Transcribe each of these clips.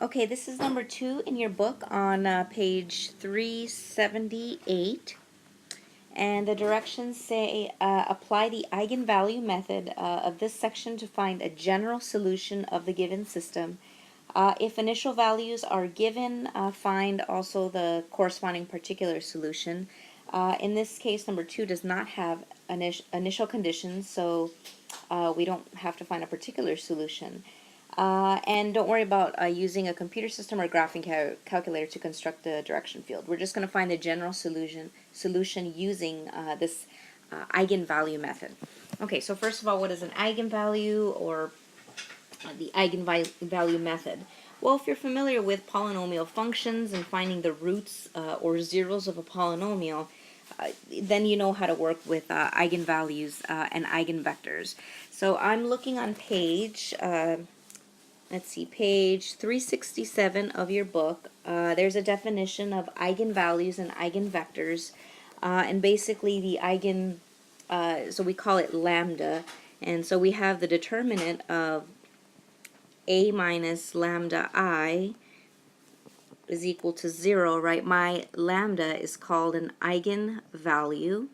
Okay, this is number 2 in your book on page 378. And the directions say apply the eigenvalue method of this section to find a general solution of the given system. If initial values are given, find also the corresponding particular solution. In this case, number 2 does not have initial conditions, so we don't have to find a particular solution. And don't worry about using a computer system or graphing calculator to construct the direction field. We're just going to find the general solution using this eigenvalue method. Okay, so first of all, what is an eigenvalue, or the eigenvalue method? Well, if you're familiar with polynomial functions and finding the roots or zeros of a polynomial, then you know how to work with eigenvalues and eigenvectors. So I'm looking on page let's see, page 367 of your book. There's a definition of eigenvalues and eigenvectors. And basically the so we call it lambda. And so we have the determinant of a minus lambda I is equal to 0, right? My lambda is called an eigenvalue.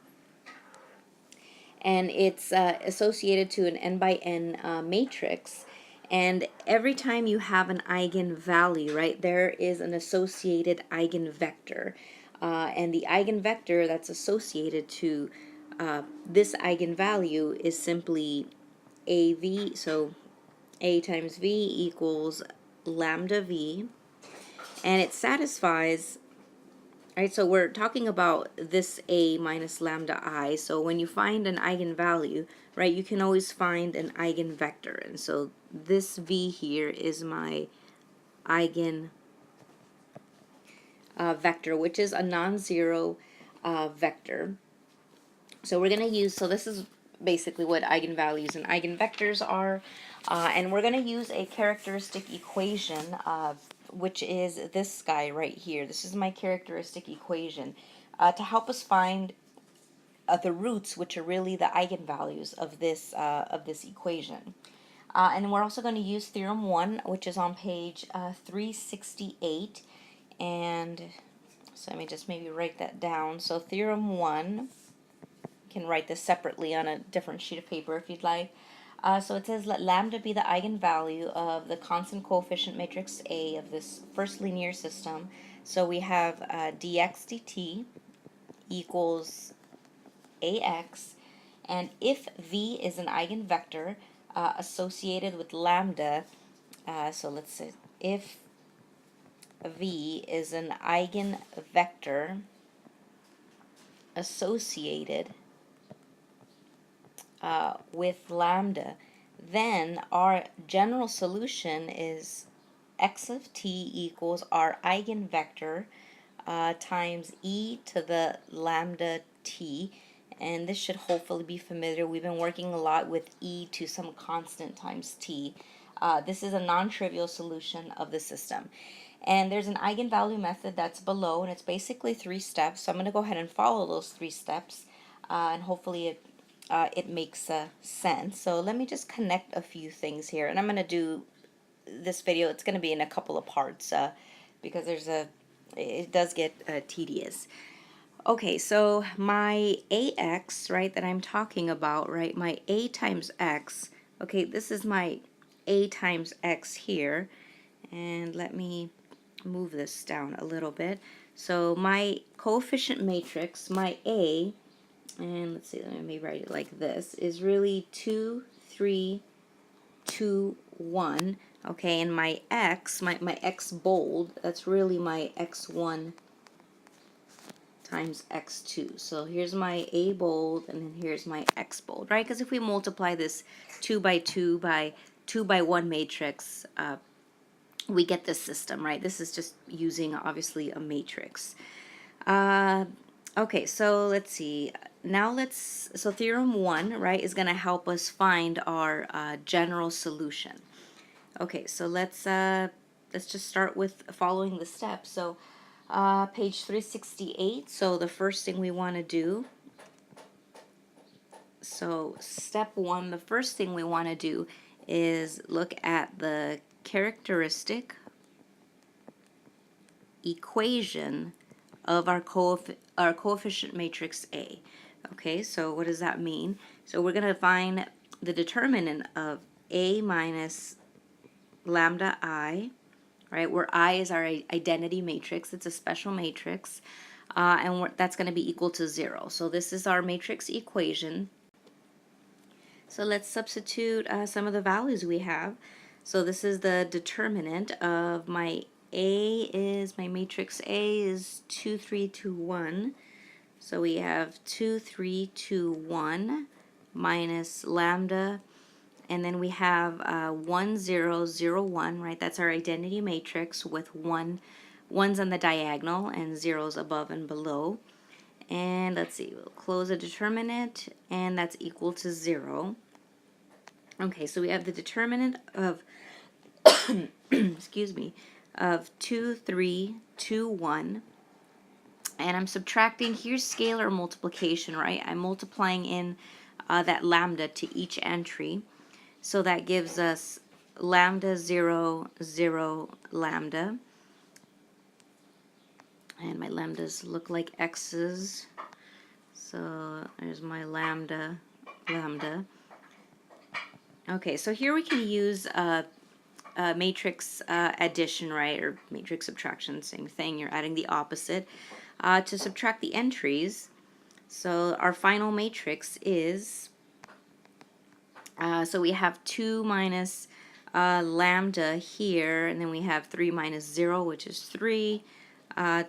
And it's associated to an n by n matrix. And every time you have an eigenvalue, right, there is an associated eigenvector. And the eigenvector that's associated to this eigenvalue is simply AV, so A times V equals lambda V, and it satisfies. Right, so we're talking about this A minus lambda I. So when you find an eigenvalue, right, you can always find an eigenvector. And so this V here is my eigen vector, which is a non-zero vector. So we're going to use, so this is basically what eigenvalues and eigenvectors are. And we're going to use a characteristic equation, which is this guy right here. This is my characteristic equation to help us find the roots, which are really the eigenvalues of this equation. And we're also going to use theorem 1, which is on page 368. And so let me just maybe write that down. So theorem 1, you can write this separately on a different sheet of paper if you'd like. So it says, let lambda be the eigenvalue of the constant coefficient matrix A of this first linear system. So we have dx dt equals ax, and if v is an eigenvector associated with lambda, so let's say if v is an eigenvector associated with lambda, then our general solution is x of t equals our eigenvector times e to the lambda t. And this should hopefully be familiar. We've been working a lot with e to some constant times t. This is a non-trivial solution of the system. And there's an eigenvalue method that's below, and it's basically 3 steps. So I'm going to go ahead and follow those 3 steps, and hopefully it makes sense. So let me just connect a few things here, and I'm going to do this video. It's going to be in a couple of parts because it does get tedious. Okay, so my ax, right, that I'm talking about, right, my a times x, okay, this is my a times x here, and let me move this down a little bit. So my coefficient matrix, my a, and let's see, let me write it like this, is really 2, 3, 2, 1, okay, and my x, my x bold, that's really my x1 times x2. So here's my a bold, and then here's my x bold, right? Because if we multiply this 2 by 2 by 2 by 1 matrix, we get this system, right? This is just using, obviously, a matrix. Okay, so let's see. Now so theorem 1, right, is going to help us find our general solution. Okay, so let's just start with following the steps. So page 368, so the first thing we want to do, so step 1, the first thing we want to do is look at the characteristic equation of our coefficient matrix A. Okay, so what does that mean? So we're going to find the determinant of A minus lambda I, right, where I is our identity matrix. It's a special matrix, and that's going to be equal to 0. So this is our matrix equation. So let's substitute some of the values we have. So this is the determinant of my matrix A is 2, 3, 2, 1. So we have 2, 3, 2, 1 minus lambda, and then we have 1, 0, 0, 1, right? That's our identity matrix with ones on the diagonal and zeros above and below. And let's see, we'll close the determinant, and that's equal to 0. Okay, so we have the determinant of, excuse me, of 2, 3, 2, 1. And I'm subtracting, here's scalar multiplication, right? I'm multiplying in that lambda to each entry. So that gives us lambda 0, 0, lambda. And my lambdas look like x's. So there's my lambda, lambda. Okay, so here we can use matrix addition, right, or matrix subtraction, same thing. You're adding the opposite to subtract the entries. So our final matrix is, so we have 2 minus lambda here, and then we have 3 minus 0, which is 3,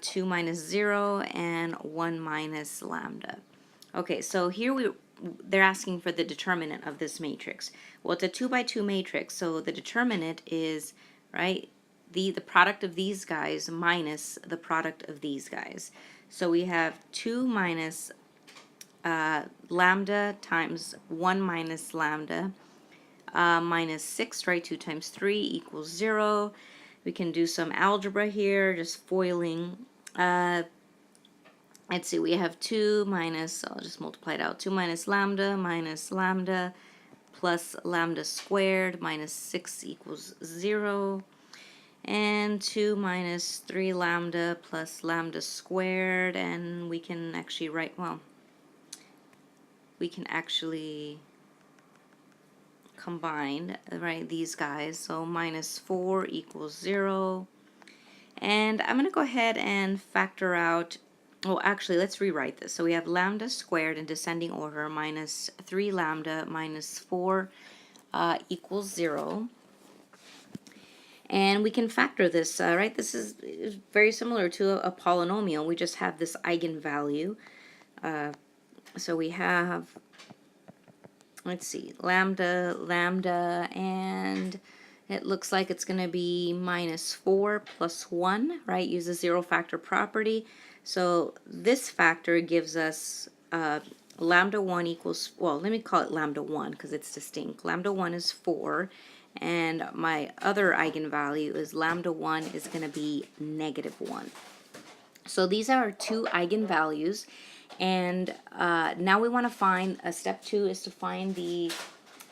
2 minus 0, and 1 minus lambda. Okay, so here they're asking for the determinant of this matrix. Well, it's a 2 by 2 matrix, so the determinant is, right, the product of these guys minus the product of these guys. So we have 2 minus lambda times 1 minus lambda minus 6, right? 2 times 3 equals 0. We can do some algebra here, just foiling. Let's see, we have 2 minus, I'll just multiply it out, 2 minus lambda plus lambda squared minus 6 equals 0. And 2 minus 3 lambda plus lambda squared, and we can actually write, well, we can actually combine, right, these guys. So minus 4 equals 0. And I'm going to go ahead and factor out, well, actually, let's rewrite this. So we have lambda squared in descending order minus 3 lambda minus 4 equals 0. And we can factor this, right? This is very similar to a polynomial. We just have this eigenvalue. So we have, let's see, lambda, and it looks like it's going to be minus 4 plus 1, right? Use the zero factor property. So this factor gives us lambda 1 equals, well, let me call it lambda 1 because it's distinct. Lambda 1 is 4. And my other eigenvalue is lambda 1 is going to be negative 1. So these are our two eigenvalues. And now we want to find, step 2 is to find the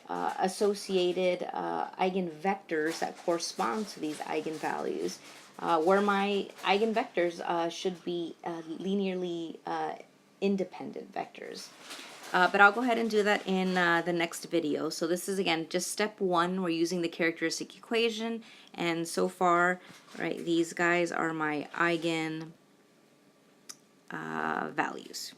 associated eigenvectors that correspond to these eigenvalues, where my eigenvectors should be linearly independent vectors. But I'll go ahead and do that in the next video. So this is, again, just step 1. We're using the characteristic equation. And so far, right, these guys are my eigen values.